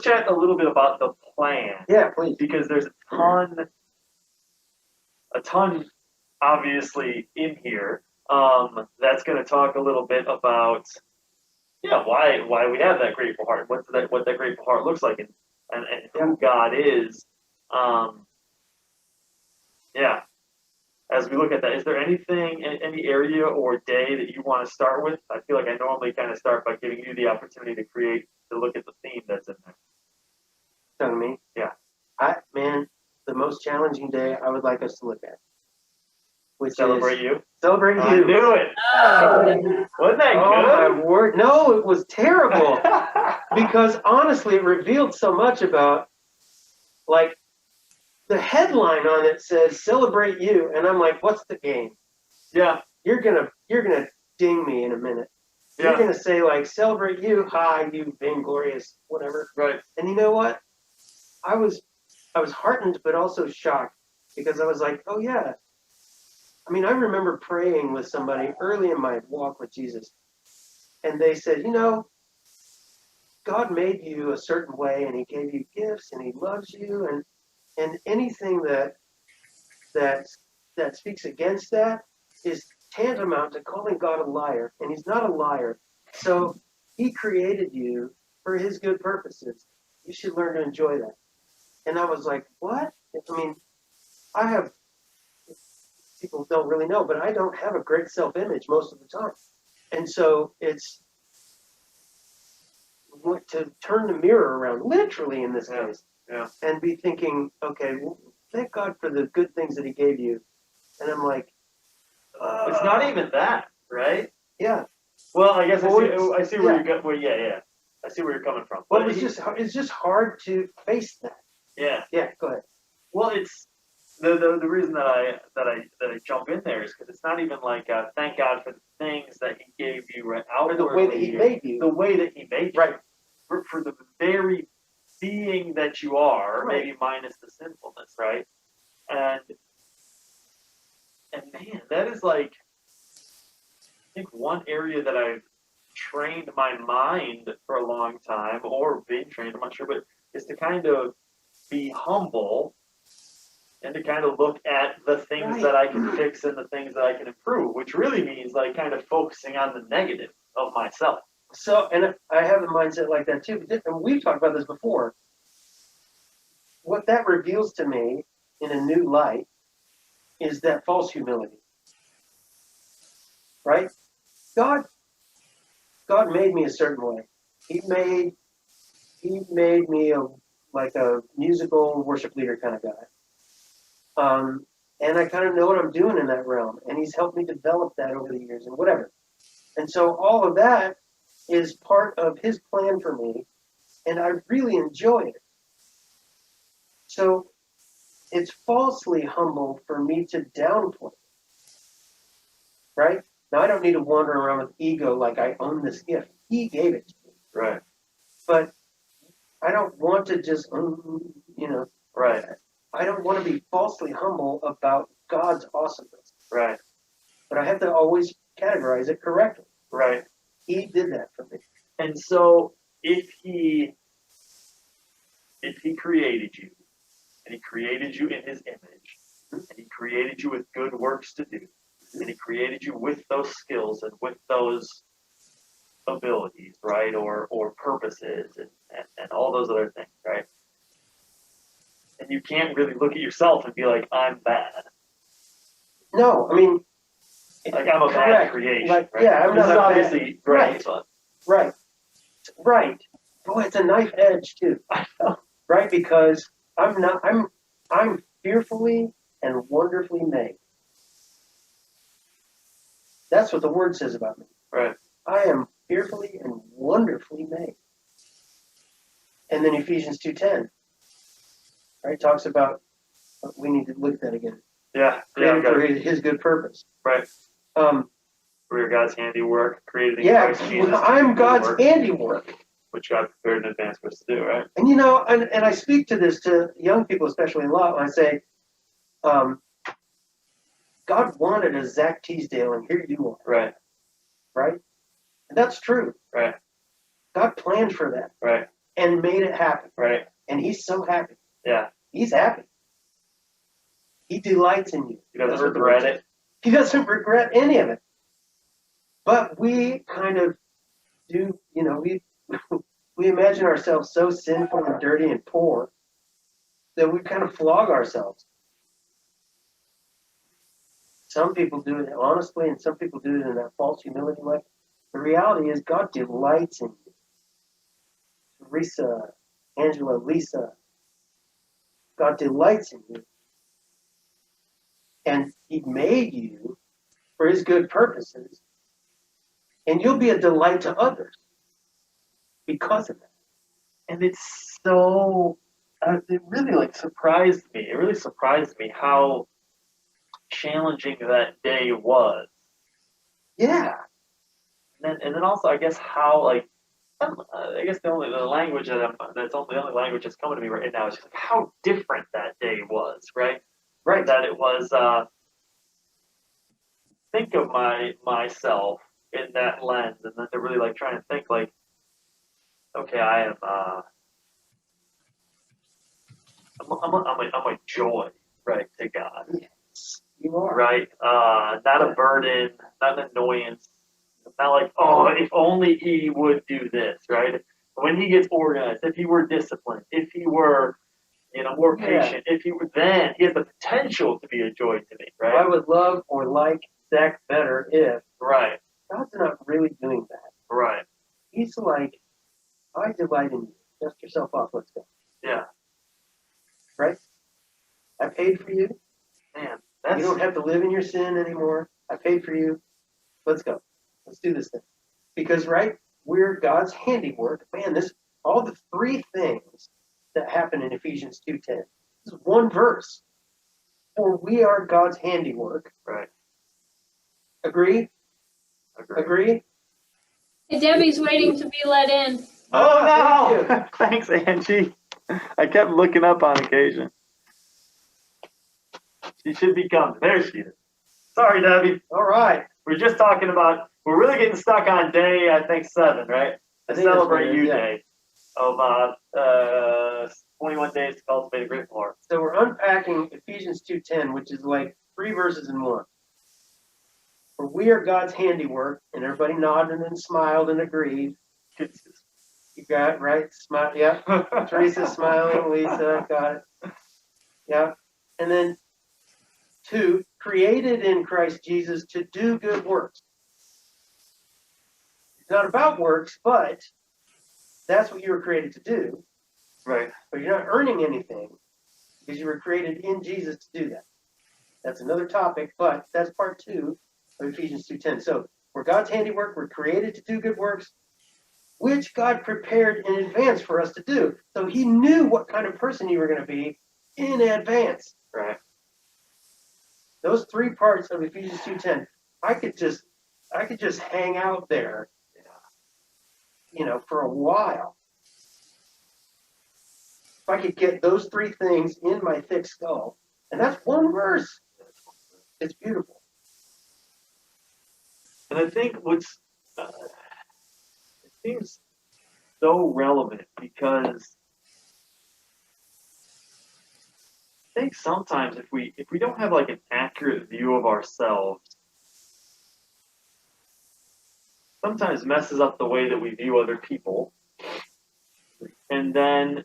chat a little bit about the plan. Yeah, please. Because there's a ton obviously in here. That's going to talk a little bit about why we have that grateful heart, what that grateful heart looks like, and who God is. As we look at that, is there anything, any area or day that you want to start with? I feel like I normally kind of start by giving you the opportunity to look at the theme that's in there. Telling me? Yeah. The most challenging day I would like us to look at. Which Celebrate is you. Celebrate you. I knew it. Wasn't that good? Oh my word! No, it was terrible. Because honestly, it revealed so much about, like, the headline on it says "Celebrate you," and I'm like, "What's the game?" Yeah. You're gonna ding me in a minute. Yeah. You're gonna say like, "Celebrate you, hi, you vainglorious whatever." Right. And you know what? I was heartened, but also shocked, because I was like, "Oh yeah." I mean, I remember praying with somebody early in my walk with Jesus, and they said, God made you a certain way, and He gave you gifts, and He loves you, and anything that speaks against that is tantamount to calling God a liar, and He's not a liar. So He created you for His good purposes. You should learn to enjoy that. And I was like, what? I mean, people don't really know, but I don't have a great self-image most of the time. And so it's to turn the mirror around, literally in this case, and be thinking, okay, well, thank God for the good things that He gave you. And I'm like, it's not even that, right? Yeah. Well, I guess I see where you go. Well, yeah. I see where you're coming from. Well, it's just hard to face that. Yeah. Yeah. Go ahead. Well, it's the reason that I jump in there is because it's not even like thank God for the things that He gave you right out of the way that He made you. The way that He made you. Right. For the very being that you are, right. Maybe minus the sinfulness, right? And man, that is like, I think one area that I've trained my mind for a long time, or been trained, I'm not sure, but is to kind of be humble and to kind of look at the things that I can fix and the things that I can improve, which really means like kind of focusing on the negative of myself. So, and I have a mindset like that too, and we've talked about this before. What that reveals to me in a new light is that false humility. Right? God made me a certain way. He made me like a musical worship leader kind of guy. And I kind of know what I'm doing in that realm. And He's helped me develop that over the years and whatever. And so all of that is part of His plan for me. And I really enjoy it. So it's falsely humble for me to downplay it. Right? Now, I don't need to wander around with ego like I own this gift. He gave it to me. Right. But I don't want to just, Right. I don't want to be falsely humble about God's awesomeness. Right. But I have to always categorize it correctly. Right. He did that for me. And so if he created you, and He created you in His image, and He created you with good works to do, and He created you with those skills and with those abilities, right, or purposes and all those other things, right? And you can't really look at yourself and be like, I'm bad. No, I mean, like I'm a bad creation. Like, right? Yeah, I'm not obviously great. Right. Right. Boy, it's a knife edge too. I know. Right, because I'm fearfully and wonderfully made. That's what the Word says about me. Right. I am fearfully and wonderfully made. And then Ephesians 2:10, right, talks about, we need to look at that again. Yeah. Created for His good purpose. Right. We're God's handiwork, created in Christ Jesus. Yeah, I'm God's handiwork. Which God prepared in advance for us to do, right? And and I speak to this to young people, especially a lot, when I say, God wanted a Zach Teasdale, and here you are. Right. Right? And that's true. Right. God planned for that. Right. and made it happen. Right. And he's so happy. Yeah. He's happy. He delights in you. He doesn't That's what the regret word it. says. He doesn't regret any of it. But we kind of do, we imagine ourselves so sinful and dirty and poor that we kind of flog ourselves. Some people do it honestly, and some people do it in that false humility way. The reality is God delights in you. Teresa, Angela, Lisa, God delights in you. And he made you for his good purposes. And you'll be a delight to others because of that. And it's so, it really like surprised me. It really surprised me how challenging that day was. Yeah. And then also, I guess how like, I guess the language that's the only language that's coming to me right now is just like how different that day was, right? Right. That it was. Think of myself in that lens, and then to really like try and think like, okay, I am. I'm a joy, right, to God. Yes, you are. Right? Not a burden, not an annoyance. Not like, oh, if only he would do this, right? When he gets organized, if he were disciplined, if he were, more patient, if he were, then he has the potential to be a joy to me, right? I would love or like Zach better if Right. God's not really doing that. Right. He's like, I delight in you. Dust yourself off. Let's go. Yeah. Right? I paid for you. Man, You don't have to live in your sin anymore. I paid for you. Let's go. Let's do this thing. Because, right, we're God's handiwork. Man, all the three things that happen in Ephesians 2:10. This is one verse. For we are God's handiwork. Right. Agree? Agree? Hey, Debbie's waiting to be let in. Oh, Thank no! Thanks, Angie. I kept looking up on occasion. She should be coming. There she is. Sorry, Debbie. All right. We're just talking about, we're really getting stuck on day, I think, 7, right? I The think that's Celebrate what it You is, yeah. Day of 21 days to cultivate a grateful heart. So we're unpacking Ephesians 2:10, which is like 3 verses in one. For we are God's handiwork, and everybody nodded and smiled and agreed. You got it, right? Smile, yeah. Teresa smiling, Lisa got it. Yeah. And then 2, created in Christ Jesus to do good works. It's not about works, but that's what you were created to do. Right. But you're not earning anything because you were created in Jesus to do that. That's another topic, but that's part 2 of Ephesians 2:10. So we're God's handiwork. We're created to do good works, which God prepared in advance for us to do. So he knew what kind of person you were going to be in advance. Right. Those 3 parts of Ephesians 2:10, I could just hang out there, for a while. If I could get those 3 things in my thick skull, and that's one verse. It's beautiful. And I think it seems so relevant because I think sometimes if we don't have like an accurate view of ourselves, sometimes messes up the way that we view other people. And then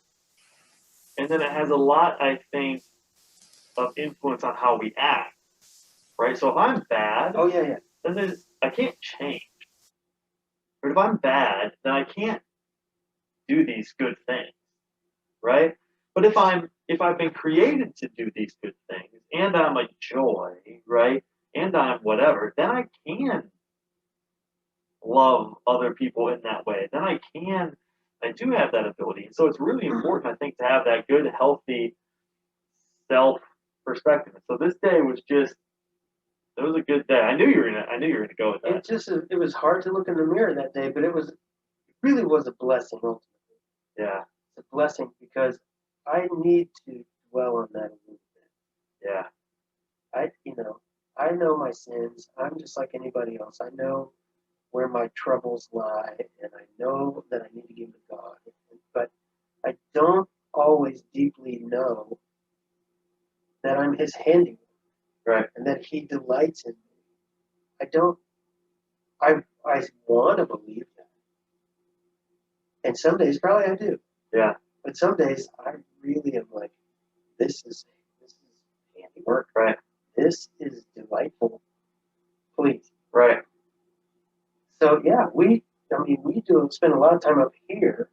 it has a lot, I think, of influence on how we act. Right? So if I'm bad, Oh, yeah. then I can't change. But if I'm bad, then I can't do these good things. Right? But if I've been created to do these good things, and I'm a joy, right? And I'm whatever, then I can love other people in that way. Then I do have that ability. So it's really important, I think, to have that good, healthy self perspective. So this day was it was a good day. I knew you were gonna go with that. It was hard to look in the mirror that day, but it really was a blessing ultimately. Yeah. It's a blessing because I need to dwell on that a little bit. Yeah. I know my sins. I'm just like anybody else. I know where my troubles lie, and I know that I need to give to God. But I don't always deeply know that I'm His handiwork Right. and that He delights in me. I don't. I want to believe that, and some days probably I do. Yeah. But some days I really am like, this is handiwork. Right. This is delightful. Please. Right. So yeah, we do spend a lot of time up here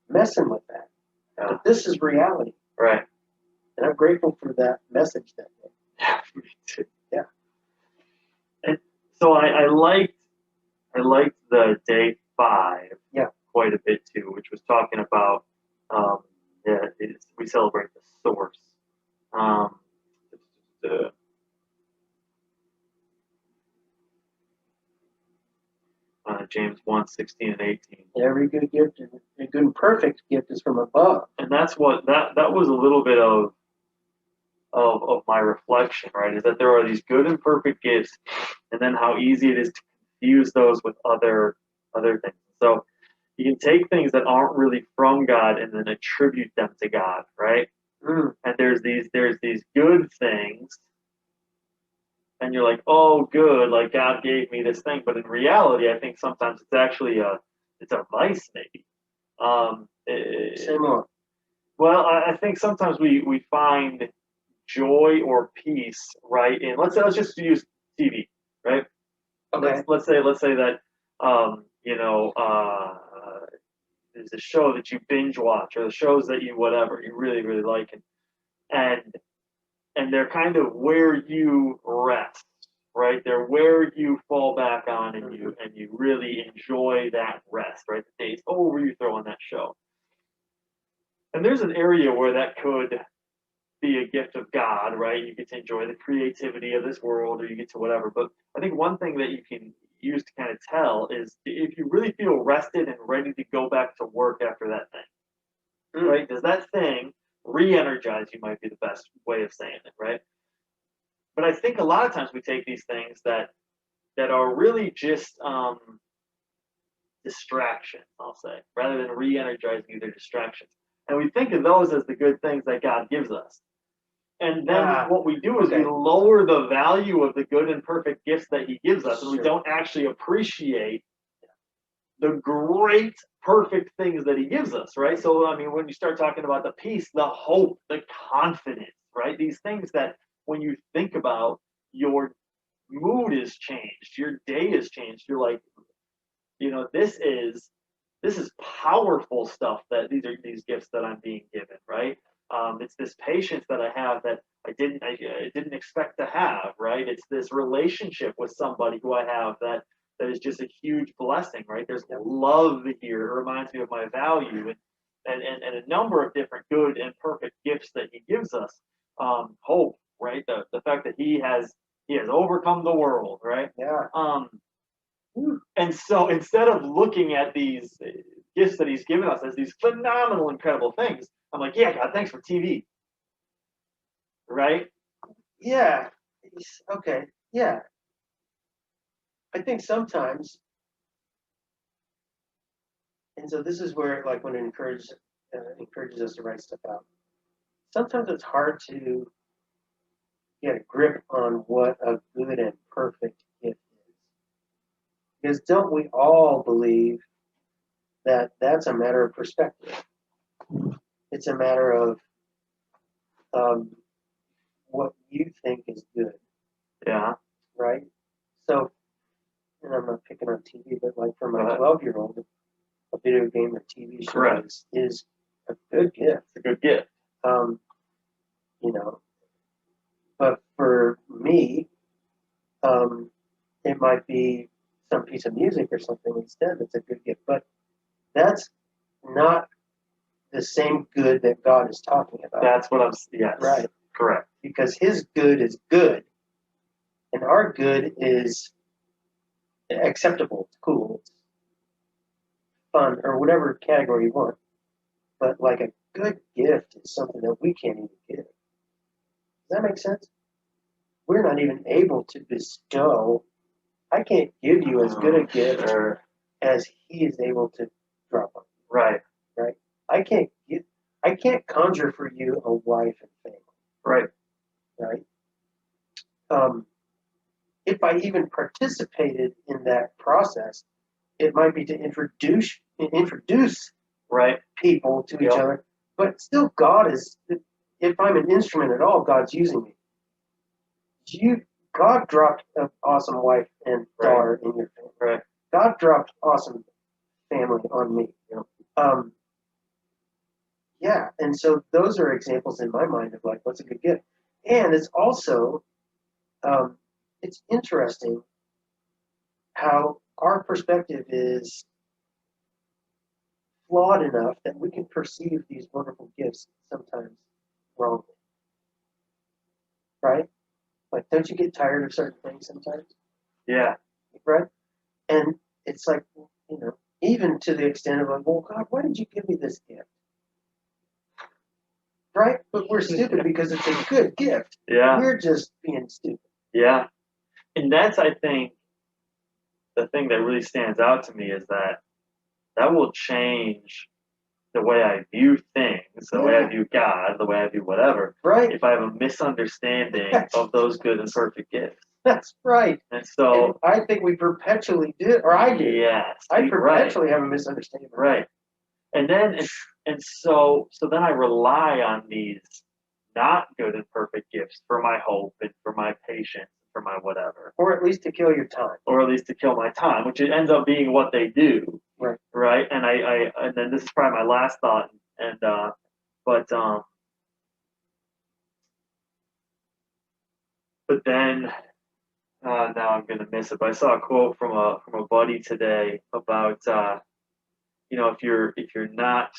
messing with that. Yeah. But this is reality. Right. And I'm grateful for that message that day. Yeah, me too. Yeah. And so I liked the day 5 quite a bit too, which was talking about we celebrate the source. James 1:16 and 18. Every good gift and a good and perfect gift is from above. And that's what that was a little bit of my reflection, right? Is that there are these good and perfect gifts, and then how easy it is to confuse those with other things. So you can take things that aren't really from God and then attribute them to God, right? Mm. And there's these good things, and you're like, oh, good, like God gave me this thing, but in reality, I think sometimes it's actually it's a vice, maybe. Say more. Well, I think sometimes we find joy or peace, right? In let's just use TV, right? Okay. Let's say that there's a show that you binge watch, or the shows that you whatever you really really like, and they're kind of where you rest, right? They're where you fall back on, and you really enjoy that rest, right? The day's over, you throw on that show, and there's an area where that could be a gift of God, right? You get to enjoy the creativity of this world, or you get to whatever. But I think one thing that you can use to kind of tell is if you really feel rested and ready to go back to work after that thing, right? Does that thing re-energize you? Might be the best way of saying it, right? But I think a lot of times we take these things that are really just distractions, I'll say, rather than re-energizing you, they're distractions. And we think of those as the good things that God gives us. And then what we do is we lower the value of the good and perfect gifts that He gives us, and we don't actually appreciate the great, perfect things that He gives us, right? So, I mean, when you start talking about the peace, the hope, the confidence, right? These things that when you think about, your mood is changed, your day is changed. You're like, this is powerful stuff, that these gifts that I'm being given, right? It's this patience that I have that I didn't expect to have, right? It's this relationship with somebody who I have that is just a huge blessing, right? There's love here. It reminds me of my value, and a number of different good and perfect gifts that He gives us. Hope, right? The fact that He has overcome the world, right? Yeah. And so instead of looking at these gifts that He's given us as these phenomenal, incredible things, I'm like, yeah, God, thanks for TV. Right? Yeah. Okay. Yeah. I think sometimes, and so this is where, like, when it encourages us to write stuff out. Sometimes it's hard to get a grip on what a good and perfect gift is, because don't we all believe that that's a matter of perspective? It's a matter of what you think is good. Yeah. Right? So, and I'm not picking on TV, but like for my Go ahead. 12-year-old, a video game or TV show Correct. is a good gift. It's a good gift. But for me, it might be some piece of music or something instead that's a good gift. But that's not the same good that God is talking about. That's what yes. Right. Correct. Because His good is good, and our good is acceptable, it's cool, it's fun, or whatever category you want. But like a good gift is something that we can't even give. Does that make sense? We're not even able to bestow I can't give you as good a gift Sure. as He is able to drop on you. Right. Right? I can't conjure for you a wife and family. Right. Right? If I even participated in that process, it might be to introduce Right. people to each Yep. other. But still, God is. If I'm an instrument at all, God's using me. God dropped an awesome wife and daughter in your family. Right. God dropped awesome family on me. Yeah, and so those are examples in my mind of like what's a good gift. And it's also it's interesting how our perspective is flawed enough that we can perceive these wonderful gifts sometimes wrongly. Right? Like, don't you get tired of certain things sometimes? Yeah. Right? And it's like, even to the extent of like, well, God, why did you give me this gift? Right? But we're stupid because it's a good gift. Yeah. We're just being stupid. Yeah. And that's, I think, the thing that really stands out to me is that will change the way I view things, the way I view God, the way I view whatever. Right? If I have a misunderstanding of those good and perfect gifts. That's right. And so And I think we perpetually do, or I do. Yes. I perpetually have a misunderstanding. Right. And then so then I rely on these not good and perfect gifts for my hope and for my patience, for my whatever. Or at least to kill your time. Or at least to kill my time, which it ends up being what they do. Right. Right. And and then this is probably my last thought, but then now I'm gonna miss it. But I saw a quote from a buddy today about if you're not.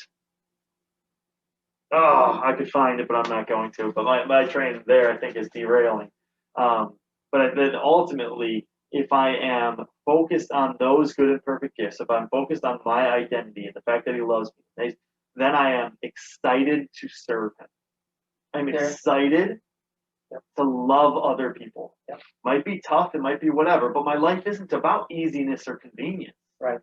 Oh, I could find it, but I'm not going to. But my train there, I think, is derailing. But then ultimately, if I am focused on those good and perfect gifts, if I'm focused on my identity and the fact that He loves me, then I am excited to serve Him. I'm excited to love other people. Might be tough, it might be whatever, but my life isn't about easiness or convenience. Right?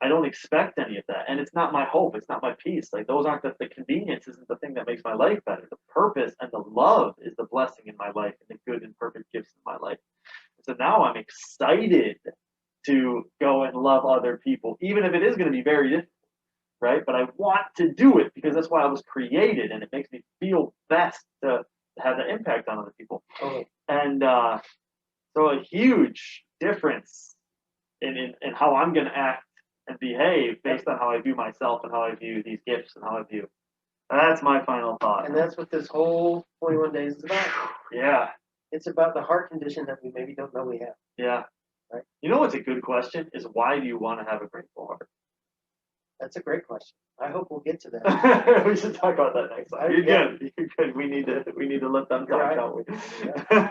I don't expect any of that. And it's not my hope. It's not my peace. Like those aren't the convenience isn't the thing that makes my life better. The purpose and the love is the blessing in my life and the good and perfect gifts in my life. So now I'm excited to go and love other people, even if it is going to be very difficult. Right? But I want to do it because that's why I was created and it makes me feel best to have the impact on other people. And so a huge difference in how I'm going to act and behave based on how I view myself and how I view these gifts and how I view. That's my final thought. And that's what this whole 21 days is about. Yeah. It's about the heart condition that we maybe don't know we have. Yeah. Right. You know what's a good question is why do you want to have a grateful heart? That's a great question. I hope we'll get to that. We should talk about that next time. You're good. We need to let them talk, don't we?